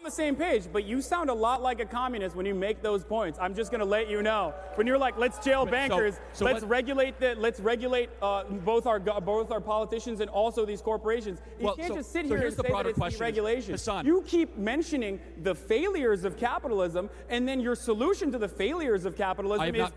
the same page, but you sound a lot like a communist when you make those points. I'm just going to let you know. When you're like, let's jail bankers, let's regulate both our politicians and also these corporations. You can't just sit here and say that it's deregulation. Hasan, you keep mentioning the failures of capitalism, and then your solution to the failures of capitalism is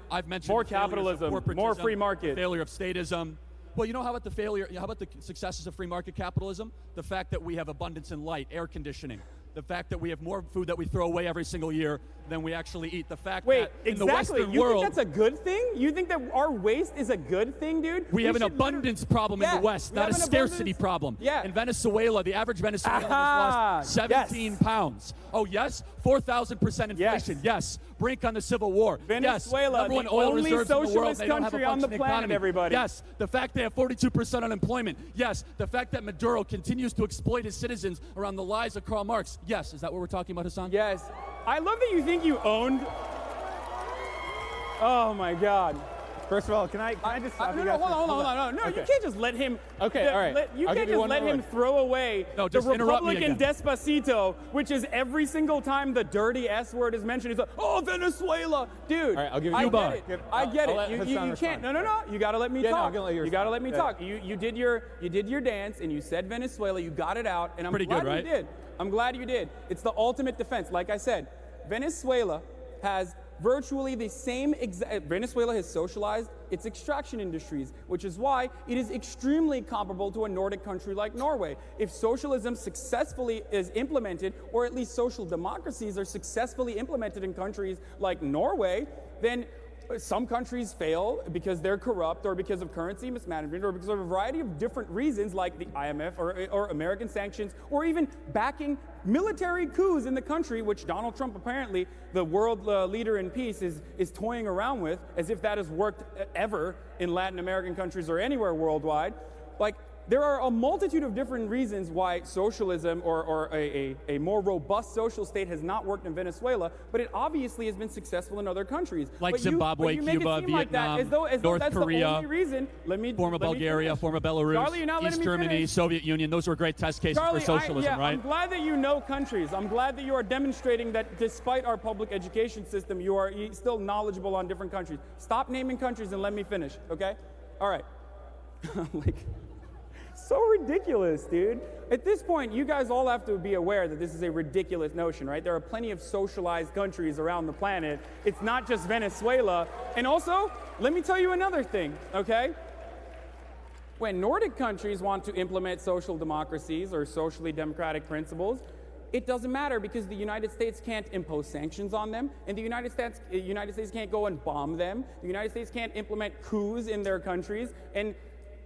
more capitalism, more free market, failure of statism. Well, you know, how about the successes of free market capitalism? The fact that we have abundance in light, air conditioning. The fact that we have more food that we throw away every single year than we actually eat. The fact that in the Western world... You think that's a good thing? You think that our waste is a good thing, dude? We have an abundance problem in the West, not a scarcity problem. Yeah. In Venezuela, the average Venezuelan has lost 17 pounds. Oh, yes? 4,000% inflation. Yes. Brink on the Civil War. Venezuela, yes. the only socialist country on the planet, everybody. Yes. The fact they have 42% unemployment. Yes. The fact that Maduro continues to exploit his citizens around the lies of Karl Marx. Yes. Is that what we're talking about, Hasan? Yes. I love that you think you owned... Oh, my God. First of all, can I just stop you guys? Hold on. No, you can't just let him... Okay, all right. You can't just let him throw away the Republican Despacito, which is every single time the dirty S word is mentioned, he's like, oh, Venezuela. Dude, all right, I'll give you I get it. You can't. No. You got to let me talk. You got to let me talk. You did your dance, and you said Venezuela. You got it out, and I'm glad you did. I'm glad you did. It's the ultimate defense. Like I said, Venezuela has virtually the same Venezuela has socialized its extraction industries, which is why it is extremely comparable to a Nordic country like Norway. If socialism successfully is implemented, or at least social democracies are successfully implemented in countries like Norway, then some countries fail because they're corrupt or because of currency mismanagement or because of a variety of different reasons like the IMF or American sanctions or even backing military coups in the country, which Donald Trump apparently, the world leader in peace, is toying around with as if that has worked ever in Latin American countries or anywhere worldwide. Like, there are a multitude of different reasons why socialism or a more robust social state has not worked in Venezuela, but it obviously has been successful in other countries. Like Zimbabwe, Cuba, Vietnam, North Korea, former Bulgaria, former Belarus, Charlie, East Germany, Soviet Union. Those were great test cases for socialism, right? I'm glad that you know countries. I'm glad that you are demonstrating that despite our public education system, you are still knowledgeable on different countries. Stop naming countries and let me finish, okay? All right. So ridiculous, dude. At this point, you guys all have to be aware that this is a ridiculous notion, right? There are plenty of socialized countries around the planet. It's not just Venezuela. And also, let me tell you another thing, okay? When Nordic countries want to implement social democracies or socially democratic principles, it doesn't matter because the United States can't impose sanctions on them, and the United States can't go and bomb them. The United States can't implement coups in their countries, and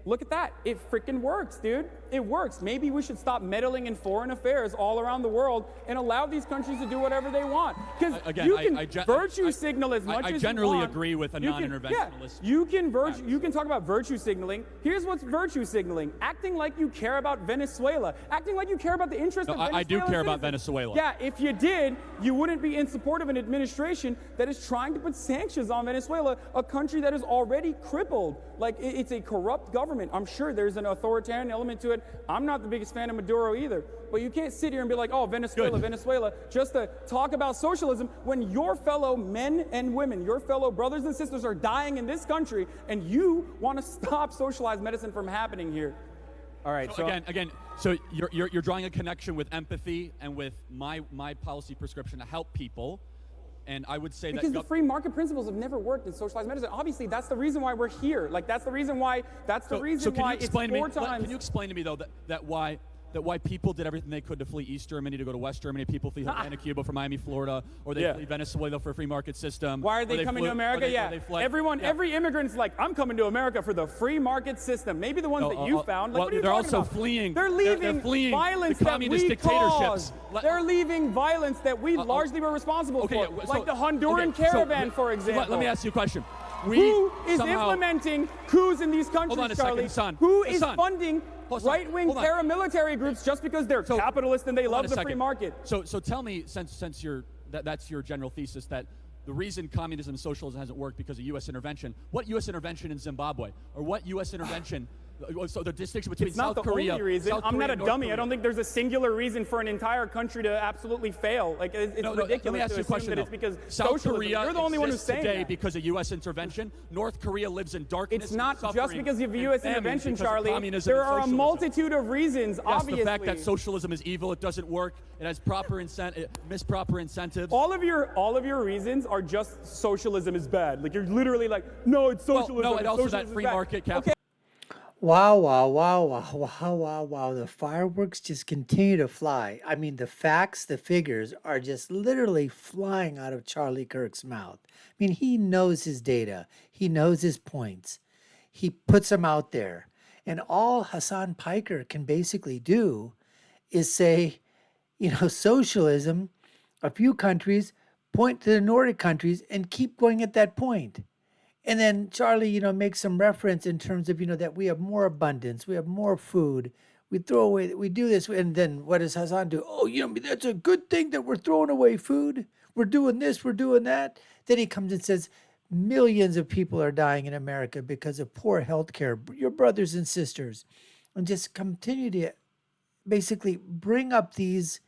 look at that. It freaking works, dude. It works. Maybe we should stop meddling in foreign affairs all around the world and allow these countries to do whatever they want. Because you can virtue signal as much as you want. I generally agree with a non-interventionalist. You can talk about virtue signaling. Here's what's virtue signaling. Acting like you care about Venezuela. Acting like you care about the interests of Venezuela. I do care about Venezuela. Yeah, if you did, you wouldn't be in support of an administration that is trying to put sanctions on Venezuela, a country that is already crippled. Like, it's a corrupt government. I'm sure there's an authoritarian element to it. I'm not the biggest fan of Maduro either. But you can't sit here and be like, oh, Venezuela, just to talk about socialism when your fellow men and women, your fellow brothers and sisters are dying in this country, and you want to stop socialized medicine from happening here. All right. So again, so you're drawing a connection with empathy and with my policy prescription to help people. And I would say because the free market principles have never worked in socialized medicine. Obviously, that's the reason why we're here. Like, that's the reason why. That's the reason why it's 4 times. Can you explain to me though that why people did everything they could to flee East Germany to go to West Germany? People flee Havana, Cuba for Miami, Florida, or they flee Venezuela for a free market system. Why are they coming to America? Every immigrant's like, I'm coming to America for the free market system. Maybe the ones that you found. Like, what are you they're talking also about? fleeing. They're leaving violence the communist dictatorships. They're leaving violence that we largely were responsible for, like the Honduran caravan, for example. Let me ask you a question. Who is implementing coups in these countries, Charlie? Who is funding right-wing paramilitary groups just because they're capitalist and they love the free market? So tell me, since that's your general thesis, that the reason communism and socialism hasn't worked because of U.S. intervention, what U.S. intervention in Zimbabwe, or what U.S. intervention So the distinction between it's not South the Korea, only reason. South I'm Korea, not a North dummy. Korea. I don't think there's a singular reason for an entire country to absolutely fail. Like it's ridiculous let me ask to you a assume question, that though. it's because South socialism. Korea You're the only one who's saying today that. because of U.S. intervention. North Korea lives in darkness. It's not and just because of U.S. intervention, Charlie. There are a multitude of reasons, yes, obviously. The fact that socialism is evil, it doesn't work, it has proper proper incentives. All of your reasons are just socialism is bad. Like you're literally like, no, it's socialism. Well, no, and also socialism that free is bad. market capital. Wow, wow, wow, wow, wow, wow, wow. The fireworks just continue to fly. I mean, the facts, the figures are just literally flying out of Charlie Kirk's mouth. I mean, he knows his data. He knows his points. He puts them out there. And all Hasan Piker can basically do is say, socialism, a few countries, point to the Nordic countries and keep going at that point. And then Charlie, makes some reference in terms of, that we have more abundance, we have more food, we throw away, we do this. And then what does Hasan do? Oh, that's a good thing that we're throwing away food. We're doing this, we're doing that. Then he comes and says, millions of people are dying in America because of poor health care, your brothers and sisters. And just continue to basically bring up these,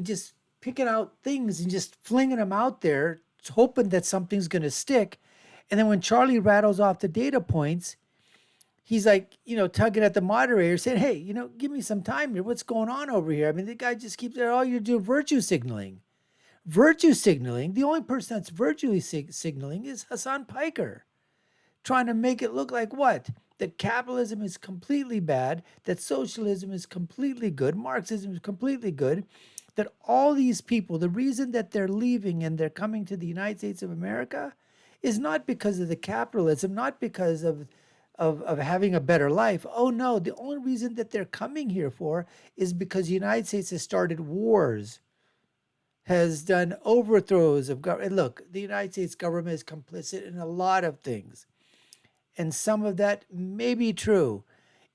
just picking out things and just flinging them out there, hoping that something's going to stick. And then when Charlie rattles off the data points, he's like, tugging at the moderator, saying, hey, give me some time here. What's going on over here? I mean, the guy just keeps there. All you're doing virtue signaling. Virtue signaling. The only person that's virtue signaling is Hasan Piker. Trying to make it look like what? That capitalism is completely bad, that socialism is completely good, Marxism is completely good, that all these people, the reason that they're leaving and they're coming to the United States of America is not because of the capitalism, not because of having a better life. Oh no, the only reason that they're coming here for is because the United States has started wars, has done overthrows of government. Look, the United States government is complicit in a lot of things. And some of that may be true.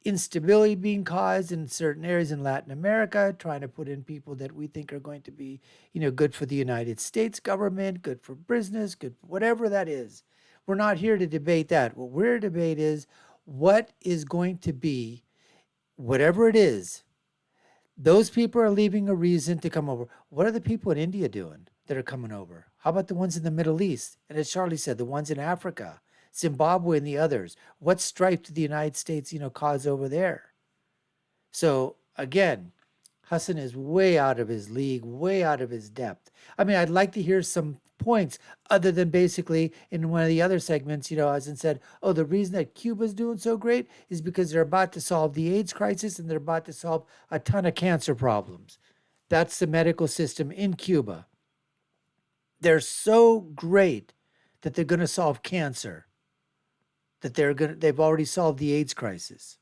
Instability being caused in certain areas in Latin America, trying to put in people that we think are going to be, good for the United States government, good for business, good for whatever that is. We're not here to debate that. What we're to debate is what is going to be, whatever it is, those people are leaving a reason to come over. What are the people in India doing that are coming over? How about the ones in the Middle East? And as Charlie said, the ones in Africa, Zimbabwe and the others. What strife did the United States, cause over there? So again, Hasan is way out of his league, way out of his depth. I mean, I'd like to hear some points other than basically in one of the other segments, Hasan said, oh, the reason that Cuba's doing so great is because they're about to solve the AIDS crisis and they're about to solve a ton of cancer problems. That's the medical system in Cuba. They're so great that they're going to solve cancer. That they've already solved the AIDS crisis.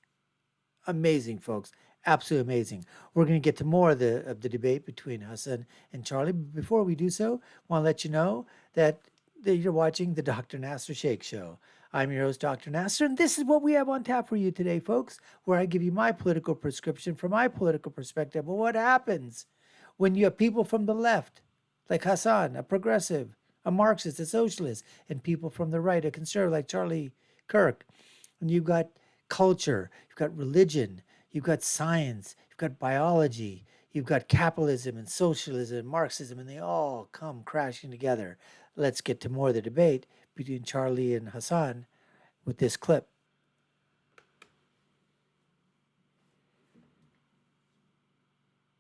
Amazing, folks. Absolutely amazing. We're going to get to more of the debate between Hasan and Charlie. But before we do so, I want to let you know that you're watching the Dr. Nasir Shaikh Show. I'm your host, Dr. Nasir, and this is what we have on tap for you today, folks, where I give you my political prescription from my political perspective. Well, what happens when you have people from the left, like Hasan, a progressive, a Marxist, a socialist, and people from the right, a conservative, like Charlie Kirk, and you've got culture, you've got religion, you've got science, you've got biology, you've got capitalism and socialism and Marxism, and they all come crashing together. Let's get to more of the debate between Charlie and Hasan with this clip.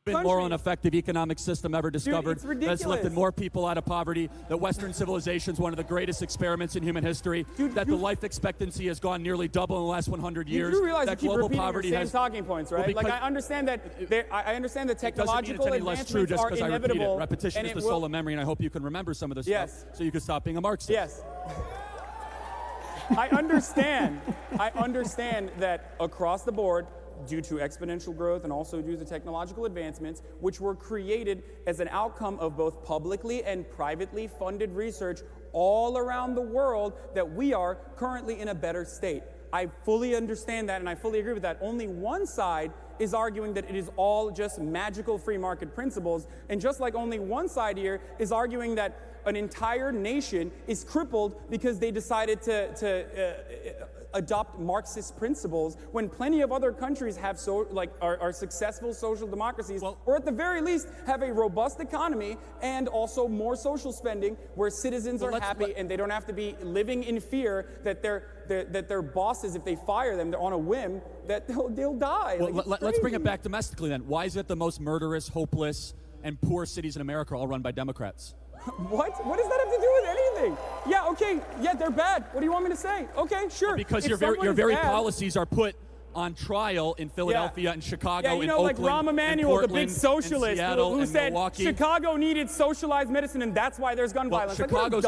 More ineffective economic system ever discovered. Dude, that's lifted more people out of poverty. That Western civilization is one of the greatest experiments in human history. That the life expectancy has gone nearly double in the last 100 years. You do realize that you keep global repeating poverty your same has talking points, right? Like I understand that technological advancements are inevitable. Repetition is the soul of memory, and I hope you can remember some of this stuff so you can stop being a Marxist. Yes. I understand that across the board, due to exponential growth and also due to technological advancements, which were created as an outcome of both publicly and privately funded research all around the world, that we are currently in a better state. I fully understand that and I fully agree with that. Only one side is arguing that it is all just magical free market principles, and just like only one side here is arguing that an entire nation is crippled because they decided to adopt Marxist principles when plenty of other countries have are successful social democracies, or at the very least have a robust economy and also more social spending where citizens are happy and they don't have to be living in fear that their bosses, if they fire them, they're on a whim, that they'll die. Well, let's bring it back domestically then. Why is it the most murderous, hopeless, and poor cities in America are all run by Democrats? What? What does that have to do with anything? Yeah, okay. Yeah, they're bad. What do you want me to say? Okay, sure. Well, because your very policies are put on trial in Philadelphia and Chicago, you know, in like Oakland, Rahm Emanuel, Portland, the big socialist who said Milwaukee. Chicago needed socialized medicine and that's why there's gun violence. Chicago's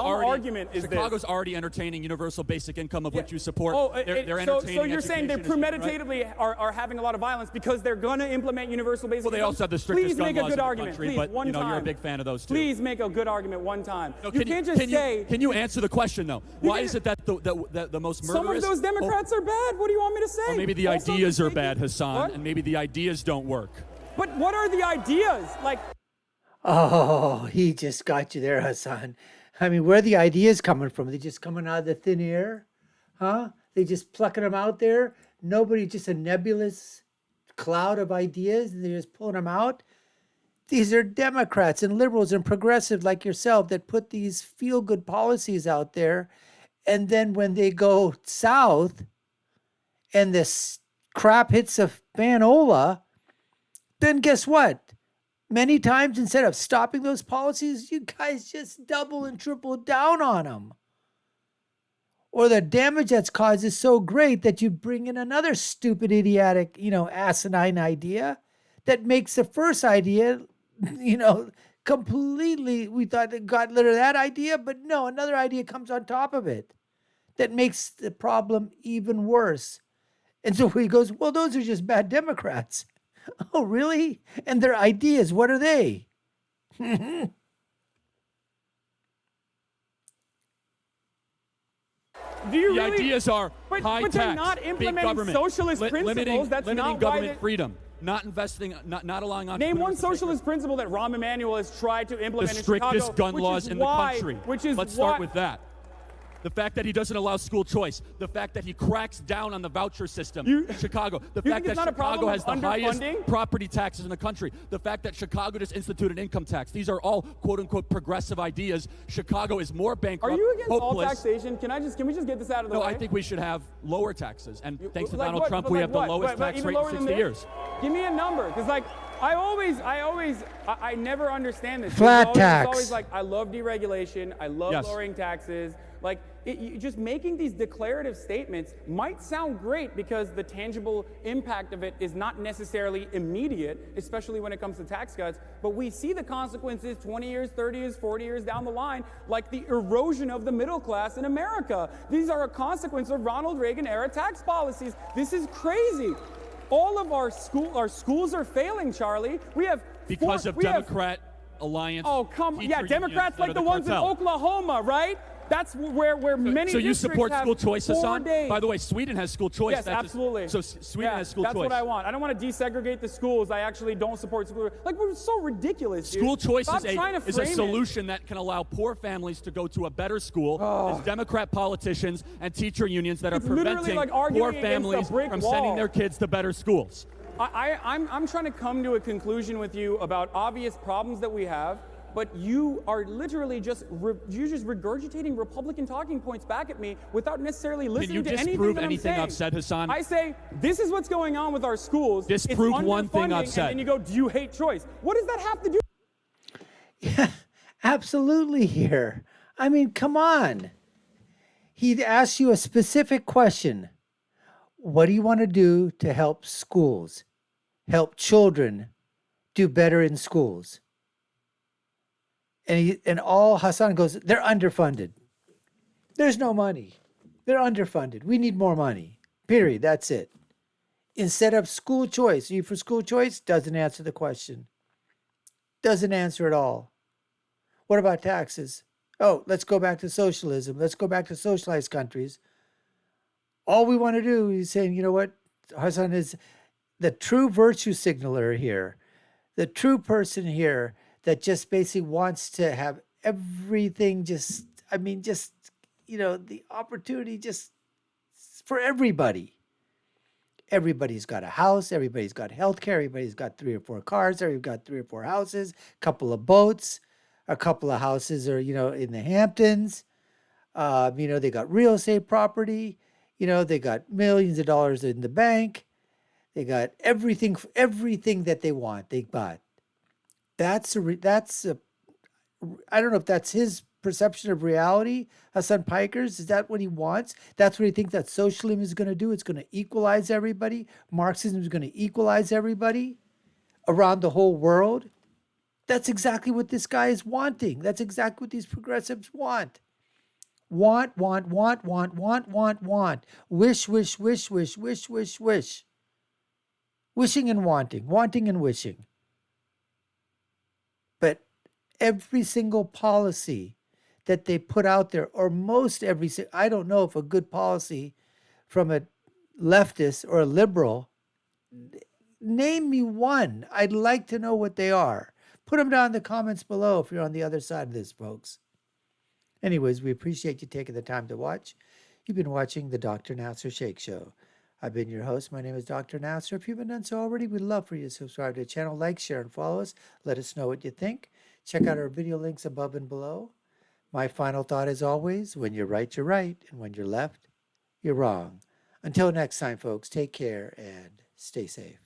already entertaining universal basic income, of which you support. They're so you're saying they premeditatedly are having a lot of violence because they're going to implement universal basic income? Well, they also have the strictest gun laws in the country, please, but one time. you're a big fan of those too. Please make a good argument one time. No, you can't just say... Can you answer the question, though? Why is it that the most murderous... Some of those Democrats are bad. What do you want me to say? Or maybe the ideas are bad, Hasan, and maybe the ideas don't work. But what are the ideas? Like... Oh, he just got you there, Hasan. I mean, where are the ideas coming from? Are they just coming out of the thin air? Huh? They just plucking them out there? Nobody, just a nebulous cloud of ideas, and they're just pulling them out? These are Democrats and liberals and progressives like yourself that put these feel-good policies out there, and then when they go south and this crap hits a fanola, then guess what? Many times, instead of stopping those policies, you guys just double and triple down on them. Or the damage that's caused is so great that you bring in another stupid, idiotic, asinine idea that makes the first idea, completely, we thought it got rid of that idea, but no, another idea comes on top of it that makes the problem even worse. And so he goes, well, those are just bad Democrats. Oh, really? And their ideas, what are they? Do you the really? Ideas are high but tax, they're not implementing big government, socialist principles. That's limiting not government freedom, not investing, not allowing entrepreneurs. Name one socialist principle that Rahm Emanuel has tried to implement the in Chicago. strictest gun laws in the country. Let's start with that. The fact that he doesn't allow school choice, the fact that he cracks down on the voucher system in Chicago, the fact that Chicago has the highest property taxes in the country, the fact that Chicago just instituted income tax. These are all quote-unquote progressive ideas. Chicago is more bankrupt, Are you against hopeless. all taxation? Can we just get this out of the way? No, I think we should have lower taxes. And thanks to Donald Trump, we have the lowest tax rate in 60 years. Give me a number, because I never understand this. Flat tax. It's always like, I love deregulation, I love lowering taxes. Like, just making these declarative statements might sound great because the tangible impact of it is not necessarily immediate, especially when it comes to tax cuts. But we see the consequences 20 years, 30 years, 40 years down the line, like the erosion of the middle class in America. These are a consequence of Ronald Reagan-era tax policies. This is crazy. All of our schools are failing, Charlie. Because of Democrat alliance. Oh, come on. Yeah, Democrats like the ones in Oklahoma, right? That's where many So you support have school choice, Hasan? days. By the way, Sweden has school choice. Yes, absolutely. So Sweden has school choice. That's what I want. I don't want to desegregate the schools. I actually don't support school. Like, we're so ridiculous, dude. School choice is a solution that can allow poor families to go to a better school. There's Democrat politicians and teacher unions that are preventing poor families from sending their kids to better schools. I'm trying to come to a conclusion with you about obvious problems that we have, but you are literally just regurgitating Republican talking points back at me without necessarily listening to anything that I'm saying. Can you disprove anything I've said, Hasan? I say, this is what's going on with our schools. Disprove one thing I've said. And then you go, do you hate choice? What does that have to do? Yeah, absolutely here. I mean, come on. He asked you a specific question. What do you want to do to help schools, help children do better in schools? And all Hasan goes, they're underfunded. There's no money. They're underfunded. We need more money. Period. That's it. Instead of school choice. Are you for school choice? Doesn't answer the question. Doesn't answer at all. What about taxes? Oh, let's go back to socialism. Let's go back to socialized countries. All we want to do is saying, you know what? Hasan is the true virtue signaler here. The true person here that just basically wants to have everything the opportunity just for everybody. Everybody's got a house. Everybody's got health care. Everybody's got 3 or 4 cars. Everybody's got 3 or 4 houses, a couple of boats, a couple of houses are, in the Hamptons. They got real estate property. They got millions of dollars in the bank. They got everything that they want. They got. I don't know if that's his perception of reality, Hasan Piker's. Is that what he wants? That's what he thinks that socialism is going to do? It's going to equalize everybody. Marxism is going to equalize everybody around the whole world. That's exactly what this guy is wanting. That's exactly what these progressives want. Want. Wish. Wishing and wanting and wishing. But every single policy that they put out there, or most every, I don't know if a good policy from a leftist or a liberal, name me one. I'd like to know what they are. Put them down in the comments below if you're on the other side of this, folks. Anyways, we appreciate you taking the time to watch. You've been watching the Dr. Nasir Shaikh Show. I've been your host. My name is Dr. Nasir. If you haven't done so already, we'd love for you to subscribe to the channel, like, share, and follow us. Let us know what you think. Check out our video links above and below. My final thought is always, when you're right, you're right. And when you're left, you're wrong. Until next time, folks, take care and stay safe.